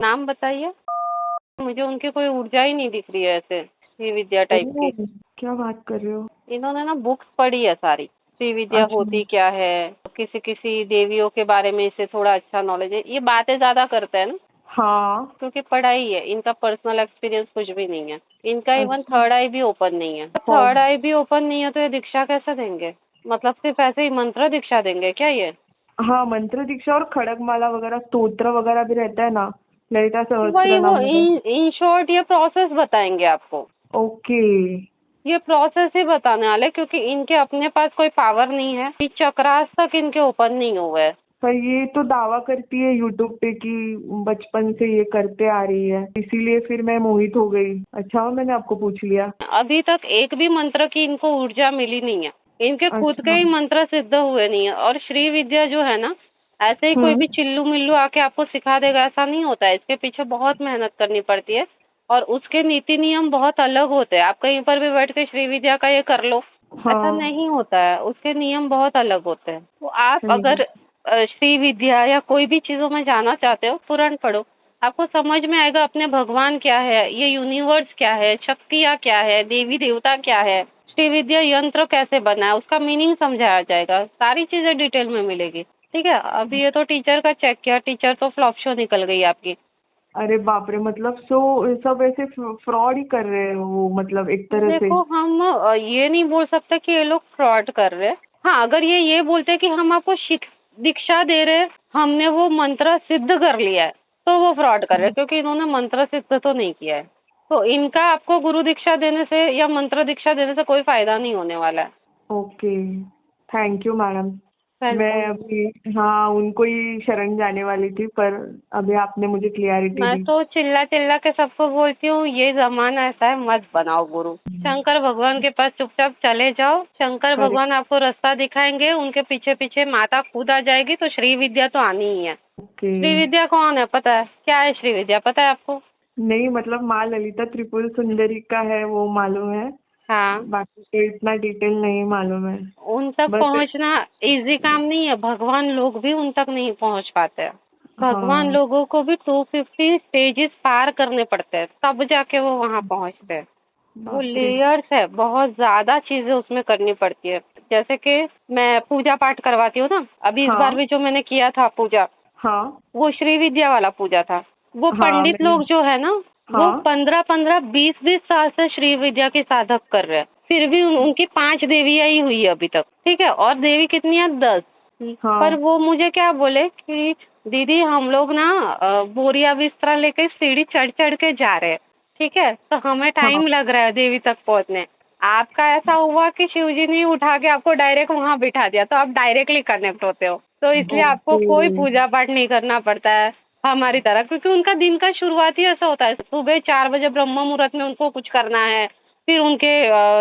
नाम बताइए। मुझे उनकी कोई ऊर्जा ही नहीं दिख रही है ऐसे श्री विद्या टाइप की। ओह, क्या बात कर रहे हो? इन्होंने ना बुक्स पढ़ी है सारी, श्री विद्या अच्छा। होती क्या है, किसी किसी देवियों के बारे में इसे थोड़ा अच्छा नॉलेज है। ये बातें ज्यादा करते हैं ना, हाँ। क्योंकि पढ़ाई है, इनका पर्सनल एक्सपीरियंस कुछ भी नहीं है। इनका इवन अच्छा। थर्ड आई भी ओपन नहीं है। हाँ। थर्ड आई भी ओपन नहीं है तो ये दीक्षा कैसे देंगे? मतलब सिर्फ ऐसे ही मंत्र दीक्षा देंगे क्या ये? हाँ, मंत्र दीक्षा और खड़गमाला वगैरह स्तोत्र वगैरह भी रहता है ना, ललिता वही वो सहस्त्रनाम वगैरह। इन शॉर्ट ये प्रोसेस बताएंगे आपको। ओके। ये प्रोसेस ही बताने वाले, क्योंकि इनके अपने पास कोई पावर नहीं है। ये चक्रास तक इनके ओपन नहीं हुए हैं। पर ये तो दावा करती है यूट्यूब पे कि बचपन से ये करते आ रही है, इसीलिए फिर मैं मोहित हो गई। अच्छा हुआ मैंने आपको पूछ लिया। अभी तक एक भी मंत्र की इनको ऊर्जा मिली नहीं है। इनके खुद के अच्छा। ही मंत्र सिद्ध हुए नहीं है। और श्री विद्या जो है ना, ऐसे ही कोई भी चिल्लू मिल्लू आके आपको सिखा देगा ऐसा नहीं होता है। इसके पीछे बहुत मेहनत करनी पड़ती है और उसके नीति नियम बहुत अलग होते हैं। आप कहीं पर भी बैठ के श्री विद्या का ये कर लो, ऐसा हाँ। नहीं होता है। उसके नियम बहुत अलग होते हैं। तो आप सही है। अगर श्री विद्या या कोई भी चीजों में जाना चाहते हो, पुराण पढ़ो, आपको समझ में आएगा अपने भगवान क्या है, ये यूनिवर्स क्या है, शक्तियाँ क्या है, देवी देवता क्या है, श्री विद्या यंत्र कैसे बना है, उसका मीनिंग समझाया जाएगा। सारी चीजें डिटेल में मिलेगी। ठीक है। अभी ये तो टीचर का चेक किया, टीचर तो फ्लॉप शो निकल गई आपकी। अरे बाप रे, मतलब सब ऐसे फ्रॉड ही कर रहे हैं वो, मतलब एक तरह से। देखो, हम ये नहीं बोल सकते कि ये लोग फ्रॉड कर रहे हैं। हाँ, अगर ये बोलते कि हम आपको दीक्षा दे रहे हैं, हमने वो मंत्र सिद्ध कर लिया है, तो वो फ्रॉड कर रहे हैं, क्योंकि इन्होंने मंत्र सिद्ध तो नहीं किया है। तो इनका आपको गुरु दीक्षा देने से या मंत्र दीक्षा देने से कोई फायदा नहीं होने वाला है। ओके। Thank you madam. मैं वेलकम। अभी, हाँ, उनको ही शरण जाने वाली थी, पर अभी आपने मुझे क्लियरिटी मैं दी। तो चिल्ला चिल्ला के सबको बोलती हूँ, ये जमाना ऐसा है, मत बनाओ गुरु। शंकर भगवान के पास चुपचाप चले जाओ। शंकर करेक्ट। भगवान आपको रास्ता दिखाएंगे। उनके पीछे पीछे माता खुद आ जाएगी। तो श्री विद्या तो आनी ही है। ओके। श्री विद्या कौन है पता है? क्या है श्री विद्या पता है आपको? नहीं, मतलब माँ ललिता त्रिपुर सुंदरी का है वो मालूम है, हाँ, बाकी तो इतना डिटेल नहीं मालूम है। उन तक बस। पहुँचना इजी काम नहीं है। भगवान लोग भी उन तक नहीं पहुँच पाते हैं। भगवान हाँ। लोगों को भी 250 स्टेजेस पार करने पड़ते हैं, तब जाके वो वहाँ पहुँचते हैं। वो बाप रे। लेयर्स है, बहुत ज्यादा चीजें उसमें करनी पड़ती है। जैसे कि मैं पूजा पाठ करवाती हूँ ना, अभी इस बार हाँ। भी जो मैंने किया था पूजा, हाँ। वो श्री विद्या वाला पूजा था। वो हाँ। पंडित मैंने। लोग जो है ना, वो हाँ। 15-15, 20-20 साल से श्री विद्या की साधक कर रहे हैं। फिर भी उनकी 5 देवियां ही हुई है अभी तक। ठीक है। और देवी कितनी है? 10। पर हाँ। वो मुझे क्या बोले कि दीदी हम लोग ना बोरिया बिस्तरा लेके सीढ़ी चढ़ चढ़ के जा रहे हैं। ठीक है, तो हमें हाँ। टाइम लग रहा है देवी तक पहुंचने। आपका ऐसा हुआ कि शिवजी ने उठा के आपको डायरेक्ट वहां बिठा दिया, तो आप डायरेक्टली कनेक्ट होते हो। तो इसलिए आपको ओके। कोई पूजा पाठ नहीं करना पड़ता है हमारी तरह, क्योंकि उनका दिन का शुरुआत ही ऐसा होता है। सुबह 4 बजे ब्रह्म मुहूर्त में उनको कुछ करना है। फिर उनके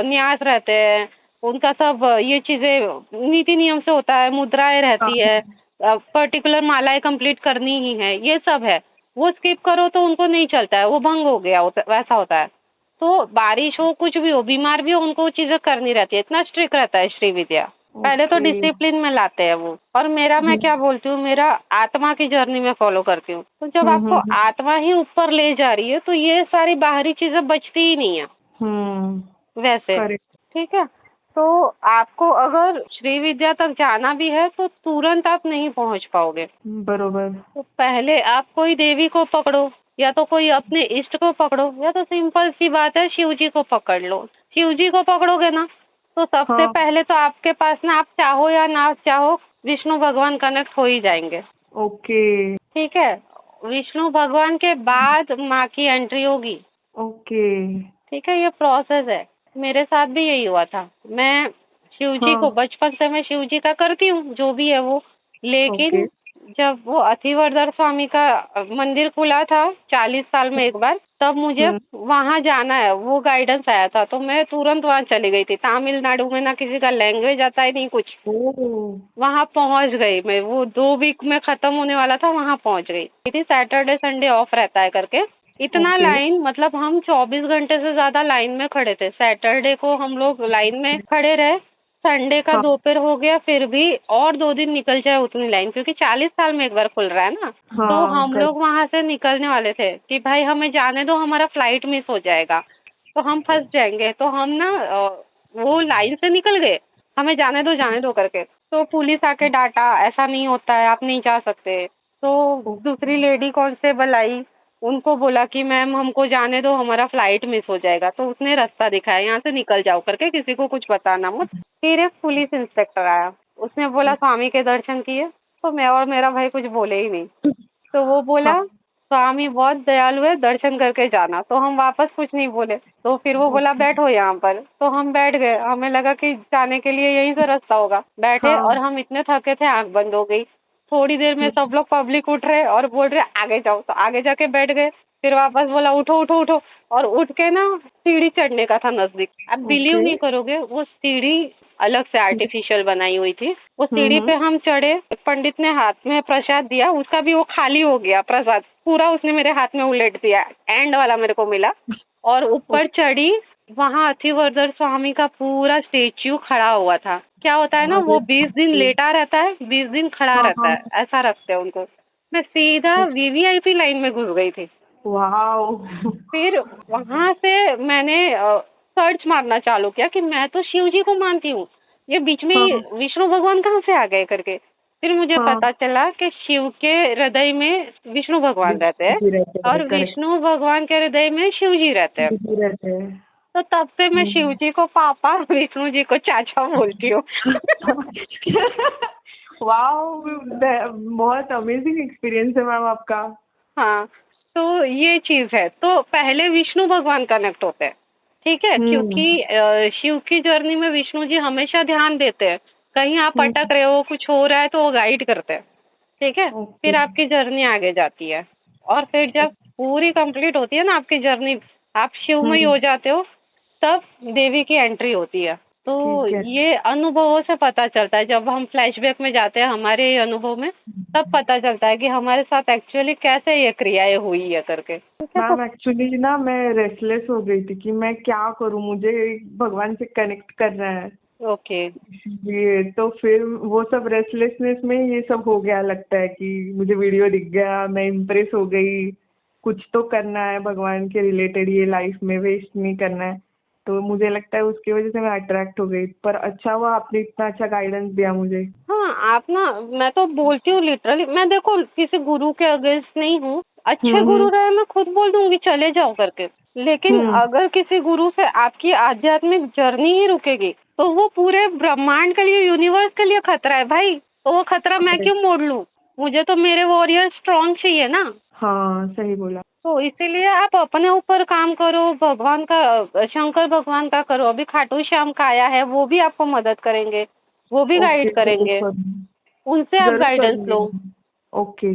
न्यास रहते हैं, उनका सब ये चीजें नीति नियम से होता है, मुद्राएं हाँ। रहती है, पर्टिकुलर मालाएं कंप्लीट करनी ही है, ये सब है। वो स्किप करो तो उनको नहीं चलता है, वो भंग हो गया वैसा होता है। तो बारिश हो, कुछ भी हो, बीमार भी हो, उनको वो चीजें करनी रहती है। इतना स्ट्रिक्ट रहता है श्री विद्या। पहले तो ओके। डिसिप्लिन में लाते हैं वो। और मैं क्या बोलती हूँ, मेरा आत्मा की जर्नी में फॉलो करती हूँ। तो जब आपको हम्म। आत्मा ही ऊपर ले जा रही है, तो ये सारी बाहरी चीजें बचती ही नहीं है वैसे। करेक्ट। ठीक है। तो आपको अगर श्री विद्या तक जाना भी है तो तुरंत आप नहीं पहुंच पाओगे। बरोबर। तो पहले आप कोई देवी को पकड़ो, या तो कोई अपने इष्ट को पकड़ो, या तो सिंपल सी बात है शिव जी को पकड़ लो। शिव जी को पकड़ोगे ना, तो सबसे हाँ। पहले तो आपके पास ना, आप चाहो या ना चाहो, विष्णु भगवान कनेक्ट हो ही जाएंगे। ओके। ठीक है। विष्णु भगवान के बाद माँ की एंट्री होगी। ओके। ठीक है, ये प्रोसेस है। मेरे साथ भी यही हुआ था। मैं शिव जी को हाँ। बचपन से मैं शिव जी का करती हूँ, जो भी है वो। ओके। लेकिन जब वो अतिवर्धन स्वामी का मंदिर खुला था 40 साल में एक बार, तब मुझे हम्म। वहाँ जाना है, वो गाइडेंस आया था। तो मैं तुरंत वहाँ चली गई थी। तमिलनाडु में ना किसी का लैंग्वेज आता है, नहीं कुछ। ओह। वहाँ पहुँच गई मैं। वो 2 वीक में खत्म होने वाला था, वहाँ पहुँच गई थी। सैटरडे संडे ऑफ रहता है करके। इतना ओके। लाइन, मतलब हम 24 घंटे से ज्यादा लाइन में खड़े थे। सैटरडे को हम लोग लाइन में खड़े रहे। संडे का हाँ दोपहर हो गया फिर भी और 2 दिन निकल जाए उतनी लाइन, क्योंकि 40 साल में एक बार खुल रहा है ना। तो हाँ हम लोग वहां से निकलने वाले थे कि भाई हमें जाने दो, हमारा फ्लाइट मिस हो जाएगा तो हम फंस जाएंगे। तो हम ना वो लाइन से निकल गए, हमें जाने दो करके। तो पुलिस आके डांटा, ऐसा नहीं होता है, आप नहीं जा सकते। तो दूसरी लेडी कांस्टेबल आई, उनको बोला कि मैम हमको जाने दो, हमारा फ्लाइट मिस हो जाएगा। तो उसने रास्ता दिखाया, यहाँ से निकल जाओ करके, किसी को कुछ बताना मत। फिर एक पुलिस इंस्पेक्टर आया, उसने बोला स्वामी के दर्शन किए, तो मैं और मेरा भाई कुछ बोले ही नहीं। तो वो बोला हाँ स्वामी बहुत दयालु है, दर्शन करके जाना। तो हम वापस कुछ नहीं बोले। तो फिर वो बोला बैठो यहाँ पर, तो हम बैठ गए। हमें लगा कि जाने के लिए यहीं से रास्ता होगा, बैठे और हाँ हम इतने थके थे, आंख बंद हो गई। थोड़ी देर में सब लोग पब्लिक उठ रहे और बोल रहे आगे जाओ, तो आगे जाके बैठ गए। फिर वापस बोला उठो उठो उठो, और उठ के ना सीढ़ी चढ़ने का था नजदीक। आप बिलीव ओके नहीं करोगे, वो सीढ़ी अलग से आर्टिफिशियल बनाई हुई थी। वो सीढ़ी पे हम चढ़े, पंडित ने हाथ में प्रसाद दिया, उसका भी वो खाली हो गया प्रसाद, पूरा उसने मेरे हाथ में उलट दिया, एंड वाला मेरे को मिला। और ऊपर चढ़ी, वहाँ अतिवर्धन स्वामी का पूरा स्टेच्यू खड़ा हुआ था। क्या होता है ना, वो 20 दिन लेटा रहता है, 20 दिन खड़ा हाँ रहता हाँ है, ऐसा रखते हैं उनको। मैं सीधा वीवीआईपी लाइन में घुस गई थी। वाओ फिर वहां से मैंने सर्च मारना चालू किया कि मैं तो शिव जी को मानती हूँ, ये बीच में हाँ विष्णु भगवान कहाँ से आ गए करके। फिर मुझे हाँ पता चला कि शिव के हृदय में विष्णु भगवान रहते हैं बिजी रहते हैं और करेक्ट विष्णु भगवान के हृदय में शिव जी रहते हैं। बिजी रहते हैं तो तब से मैं शिव जी को पापा, विष्णु जी को चाचा बोलती हूँ। वाओ बहुत अमेजिंग एक्सपीरियंस है मैम आपका हाँ, तो ये चीज है। तो पहले विष्णु भगवान कनेक्ट होते हैं, ठीक है, क्योंकि शिव की जर्नी में विष्णु जी हमेशा ध्यान देते हैं। कहीं आप अटक रहे हो, कुछ हो रहा है, तो वो गाइड करते हैं, ठीक है। ओके फिर आपकी जर्नी आगे जाती है, और फिर जब पूरी कंप्लीट होती है ना आपकी जर्नी, आप शिवमय हो जाते हो, तब देवी की एंट्री होती है। तो ठीक है ये अनुभवों से पता चलता है, जब हम फ्लैशबैक में जाते हैं हमारे अनुभव में, तब पता चलता है कि हमारे साथ एक्चुअली कैसे ये क्रियाएं हुई है करके। मैम एक्चुअली ना मैं रेस्टलेस हो गई थी कि मैं क्या करूं, मुझे भगवान से कनेक्ट करना है ओके। ये। तो फिर वो सब रेस्टलेसनेस में ये सब हो गया, लगता है कि मुझे वीडियो दिख गया, मैं इम्प्रेस हो गई, कुछ तो करना है भगवान के रिलेटेड, ये लाइफ में वेस्ट नहीं करना है। तो मुझे लगता है उसकी वजह से मैं अट्रैक्ट हो गई। पर अच्छा हुआ आपने इतना अच्छा गाइडेंस दिया मुझे। हाँ, आप ना, मैं तो बोलती हूँ लिटरली, मैं देखो किसी गुरु के अगेंस्ट नहीं हूँ। अच्छे गुरु हम्म रहे मैं खुद बोल दूंगी चले जाओ करके, लेकिन हम्म अगर किसी गुरु से आपकी आध्यात्मिक जर्नी ही रुकेगी, तो वो पूरे ब्रह्मांड के लिए, यूनिवर्स के लिए खतरा है भाई। तो वो खतरा मैं क्यों मोड़ लूँ? मुझे तो मेरे वॉरियर स्ट्रांग चाहिए ना। हाँ सही बोला। तो इसीलिए आप अपने ऊपर काम करो, भगवान का, शंकर भगवान का करो। अभी खाटू श्याम का आया है, वो भी आपको मदद करेंगे, वो भी ओके गाइड करेंगे, जरूर उनसे आप जरूर गाइडेंस लो। करूंगी। ओके